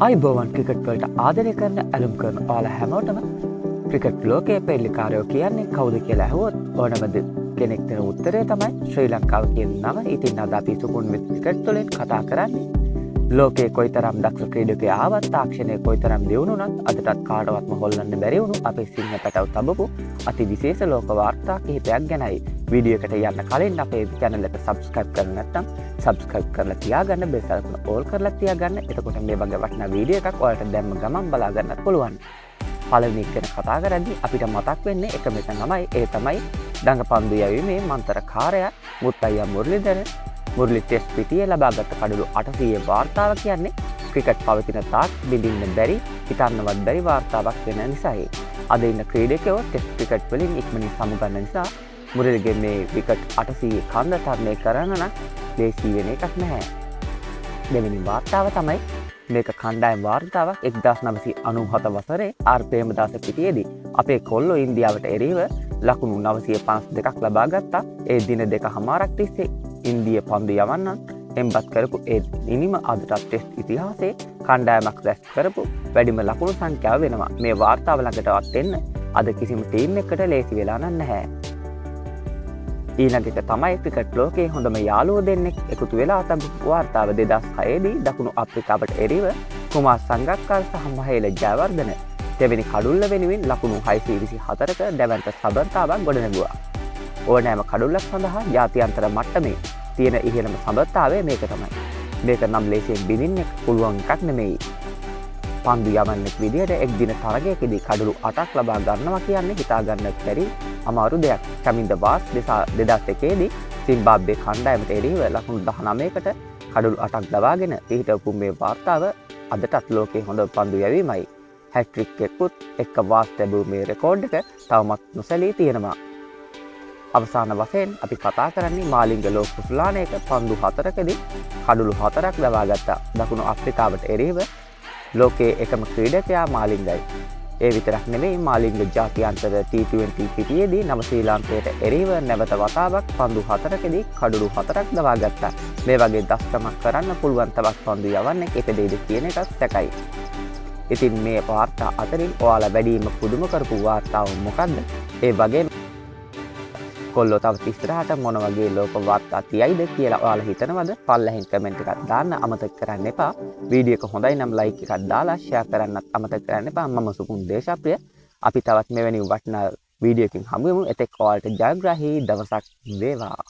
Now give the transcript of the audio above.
අයිබෝවන් ක්‍රිකට් වලට ආදරය කරන ඇලුම් කරන ඔයාලා හැමෝටම ක්‍රිකට් ලෝකයේ පෙරලිකාරයෝ කියන්නේ කවුද කියලා ඇහුවොත් ඕනම කෙනෙක් දෙන උත්තරය තමයි ශ්‍රී ලංකාව කියන නම. ඉතින් අද අපි සුපුන් විත් ක්‍රිකට් වලින් කතා කරන්නේ ලෝකයේ කොයිතරම් දක්ෂ ක්‍රීඩකයා ආවත් තාක්ෂණය කොයිතරම් දියුණුනත් අදටත් කාටවත්ම හොල්ලන්න බැරි වුණු අපේ සිංහ පැටව තබපු අති විශේෂ ලෝක වාර්තා කිහිපයක් ගැනයි. වීඩියෝ එකට යන්න කලින් අපේ channel එක subscribe කරලා නැත්නම් subscribe කරලා තියාගන්න, බෙල් එකන all කරලා තියාගන්න. එතකොට මේ වගේ වටිනා වීඩියෝ එකක් ඔයාලට දැම්ම ගමන් බලා ගන්නත් පුළුවන්. පළවෙනි එක ගැන කතා කරද්දී අපිට මතක් වෙන්නේ එකම එක නමයි. ඒ තමයි දඟපන්දු යැවීමේ මන්තරකාරයා මුත්තයියා මුරලිදරන් මුරලි ටෙස්ට් පිටියේ ලබාගත් කඩලු 800 වාර්තාව කියන්නේ ක්‍රිකට් පවතින තාක් බිඳින්න බැරි, හිතන්නවත් බැරි වාර්තාවක් වෙන නිසායි. අද ඉන්න ක්‍රීඩකයෝ ටෙස්ට් ක්‍රිකට් වලින් ඉක්මනින් සමුගන්න නිසා මුරලිගේ මේ ක්‍රිකට් 800 කන්ද තරණය කරන්න නම් ලේසි වෙන එකක් නැහැ. දෙවෙනි වාර්තාව තමයි මේක කණ්ඩායම් වාර්තාවක් 1997 වසරේ ආර්.ප්‍රේමදාස පිටියේදී අපේ කොල්ලෝ ඉන්දියාවට එරෙහිව ලකුණු 952ක් ලබා ගත්තා. ඒ දින දෙකමාරක් තිස්සේ ඉන්දිය පන්දු යවන්නන් එම්බත් කරපු ඒ ඉනිම අදටත් ටෙස්ට් ඉතිහාසයේ කණ්ඩායමක් රැස් කරපු වැඩිම ලකුණු සංඛ්‍යාව වෙනවා. මේ වාර්තාව ළඟටවත් එන්න අද කිසිම ටීම් එකකට ලේසි වෙලා නැහැ. ඊළඟ එක තමයි ක්‍රිකට් ලෝකයේ හොඳම යාළුවෝ දෙන්නෙක් එකතු වෙලා තබපු වාර්තාව 2006 දී දකුණු අප්‍රිකාවට එරෙහිව කුමාර් සංගක්කාර සහ මහේල ජයවර්ධන දෙවෙනි කඩුල්ල වෙනුවෙන් ලකුණු 624ක දැවැන්ත සබඳතාවක් ගොඩනැගුවා. ඕනෑම කඩුල්ලක් සඳහා ජාත්‍යන්තර මට්ටමේ තියෙන ඉහළම සබඳතාවය මේක තමයි. මේක නම් ලේසියෙන් බිඳින්න පුළුවන් එකක් නෙමෙයි. පන්දු යවන්නෙක් විදිහට එක් දින තරගයකදී කඩලු 8ක් ලබා ගන්නවා කියන්නේ හිතා ගන්න බැරි අමාරු දෙයක්. කමින්ද වාස් 2001 දී සිම්බාබ්වේ කණ්ඩායමට එරෙහිව ලකුණු 19කට කඩලු 8ක් ලබාගෙන පිහිටවපු මේ වාර්තාව අදටත් ලෝකයේ හොඳ පන්දු යැවීමයි. හැට්‍රික් එකකුත් එක්ක වාස් ලැබූ මේ රෙකෝඩ් එක තවමත් නොසැලී තියෙනවා. අවසාන වශයෙන් අපි කතා කරන්නේ මාලිංග ලෝක කුසලානයක පන්දු 4කදී කඩලු 4ක් ලබා ගත්තා. දකුණු අප්‍රිකාවට එරෙහිව ලෝකයේ එකම ක්‍රීඩකයා මාලිංගයි. ඒ විතරක් නෙවෙයි මාලිංග ජාත්‍යන්තර T20 පිටියේදී නව ශ්‍රී ලාංකේයට එරෙහිව නැවත වතාවක් පන්දු 4කදී කඩලු 4ක් ලබා ගත්තා. මේ වගේ දස්කමක් කරන්න පුළුවන් තවත් පන්දු යවන්නේ ඉපදෙයිද කියන එකත් සැකයි. ඉතින් මේ වාර්තා අතරින් ඔයාලා වැඩිම පුදුම කරපු වාර්තාව මොකද්ද? ඒ වගේම කොල්ලෝ තවත් ඉස්සරහට මොන වගේ ලෝක වාර්තා තියයිද කියලා ඔයාලා හිතනවද? පල්ලෙහින් කමෙන්ට් එකක් දාන්න අමතක කරන්න එපා. වීඩියෝ එක හොඳයි නම් ලයික් එකක් දාලා ෂෙයා කරන්නත් අමතක කරන්න එපා. මම සුපුන් දේශප්‍රිය. අපි තවත් මෙවැනි වටිනා වීඩියෝ එකකින් හමු වෙමු. එතෙක් ඔයාලට ජයග්‍රාහී දවසක් වේවා.